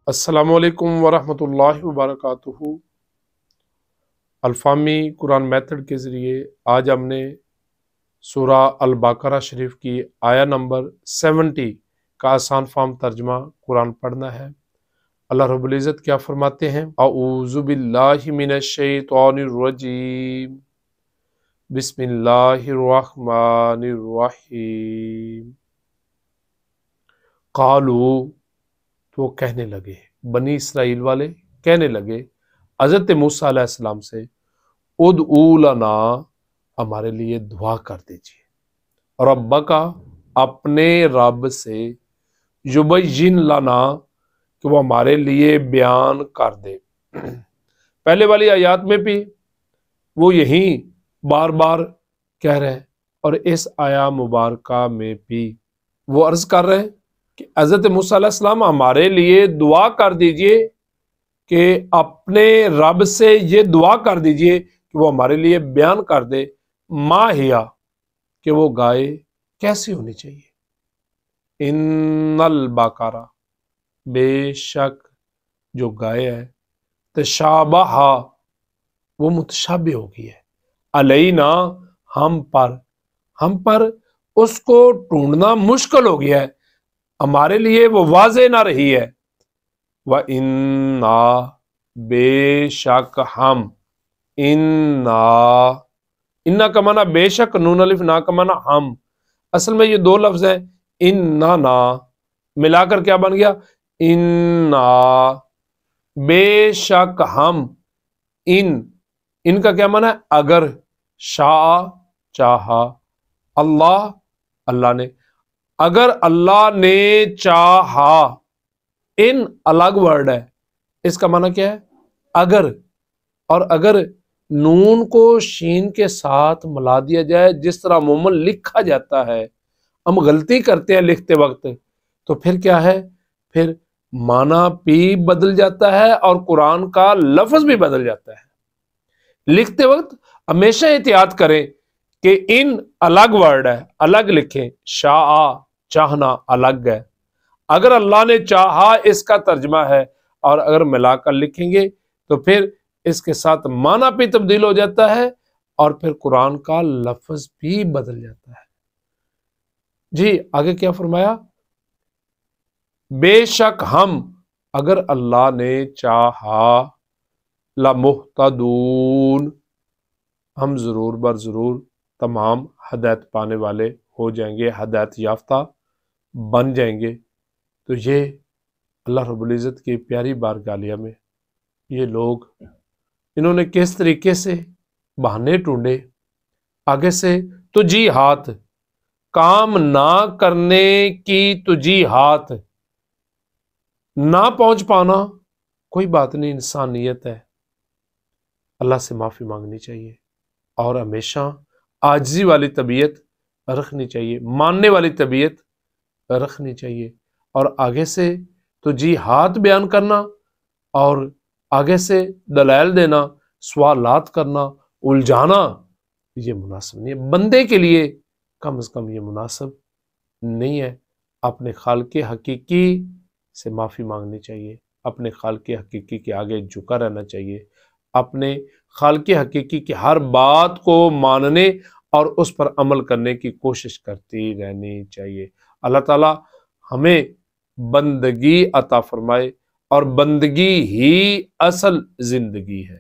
السلام علیکم ورحمۃ اللہ وبرکاتہ۔ الفامی قرآن میتھڈ کے ذریعے آج ہم نے سورہ البقرہ شریف کی آیا نمبر 70 کا آسان فہم ترجمہ قرآن پڑھنا ہے۔ اللہ رب العزت کیا فرماتے ہیں؟ اعوذ باللہ من الشیطان الرجیم، بسم اللہ الرحمن الرحیم۔ قالو، تو وہ کہنے لگے، بنی اسرائیل والے کہنے لگے حضرت موسیٰ علیہ السلام سے، ادعو لنا، ہمارے لیے دعا کر دیجیے، ربک، اپنے رب سے، یبین لنا، کہ وہ ہمارے لیے بیان کر دے۔ پہلے والی آیات میں بھی وہ یہی بار بار کہہ رہے ہیں، اور اس آیا مبارکہ میں بھی وہ عرض کر رہے ہیں کہ حضرت موسیٰ علیہ السلام ہمارے لیے دعا کر دیجئے، کہ اپنے رب سے یہ دعا کر دیجئے کہ وہ ہمارے لیے بیان کر دے، ما ہیا، کہ وہ گائے کیسی ہونی چاہیے، ان البقرہ، بے شک جو گائے ہے، تشابہ، وہ متشابہ ہو گئی ہے، علینا، ہم پر اس کو ڈھونڈنا مشکل ہو گیا ہے، ہمارے لیے وہ واضح نہ رہی ہے۔ وَإِنَّا، بے شک ہم، اِنَّا کا معنی بے شک، نون الف نا کا معنی ہم، اصل میں یہ دو لفظ ہیں، اِنَّا ملا کر کیا بن گیا، اِنَّا، بے شک ہم، ان کا کیا معنی ہے، اگر، شاء، چاہا، اللہ نے، اگر اللہ نے چاہا، ان الگ ورڈ ہے، اس کا معنی کیا ہے، اگر، اور اگر نون کو شین کے ساتھ ملا دیا جائے، جس طرح عموماً لکھا جاتا ہے، ہم غلطی کرتے ہیں لکھتے وقت، تو پھر کیا ہے، پھر معنی بھی بدل جاتا ہے اور قرآن کا لفظ بھی بدل جاتا ہے۔ لکھتے وقت ہمیشہ احتیاط کریں کہ ان الگ ورڈ ہے، الگ لکھیں، شاء، چاہنا الگ ہے، اگر اللہ نے چاہا اس کا ترجمہ ہے، اور اگر ملا کر لکھیں گے تو پھر اس کے ساتھ معنی بھی تبدیل ہو جاتا ہے اور پھر قرآن کا لفظ بھی بدل جاتا ہے۔ جی آگے کیا فرمایا، بے شک ہم، اگر اللہ نے چاہا، لمہتدون، ہم ضرور بر ضرور تمام ہدایت پانے والے ہو جائیں گے، ہدایت یافتہ بن جائیں گے۔ تو یہ اللہ رب العزت کی پیاری بارگاہ میں یہ لوگ، انہوں نے کس طریقے سے بہانے ڈھونڈے، آگے سے تجیہات، کام نہ کرنے کی تجیہات، نہ پہنچ پانا کوئی بات نہیں، انسانیت ہے، اللہ سے معافی مانگنی چاہیے، اور ہمیشہ عاجزی والی طبیعت رکھنی چاہیے، ماننے والی طبیعت رکھنی چاہیے، اور آگے سے تجیہات بیان کرنا، اور آگے سے دلائل دینا، سوالات کرنا، الجھانا، یہ مناسب نہیں ہے، بندے کے لیے کم از کم یہ مناسب نہیں ہے۔ اپنے خالق حقیقی سے معافی مانگنی چاہیے، اپنے خالق حقیقی کے آگے جھکا رہنا چاہیے، اپنے خالق حقیقی کی ہر بات کو ماننے اور اس پر عمل کرنے کی کوشش کرتی رہنی چاہیے۔ اللہ تعالی ہمیں بندگی عطا فرمائے، اور بندگی ہی اصل زندگی ہے۔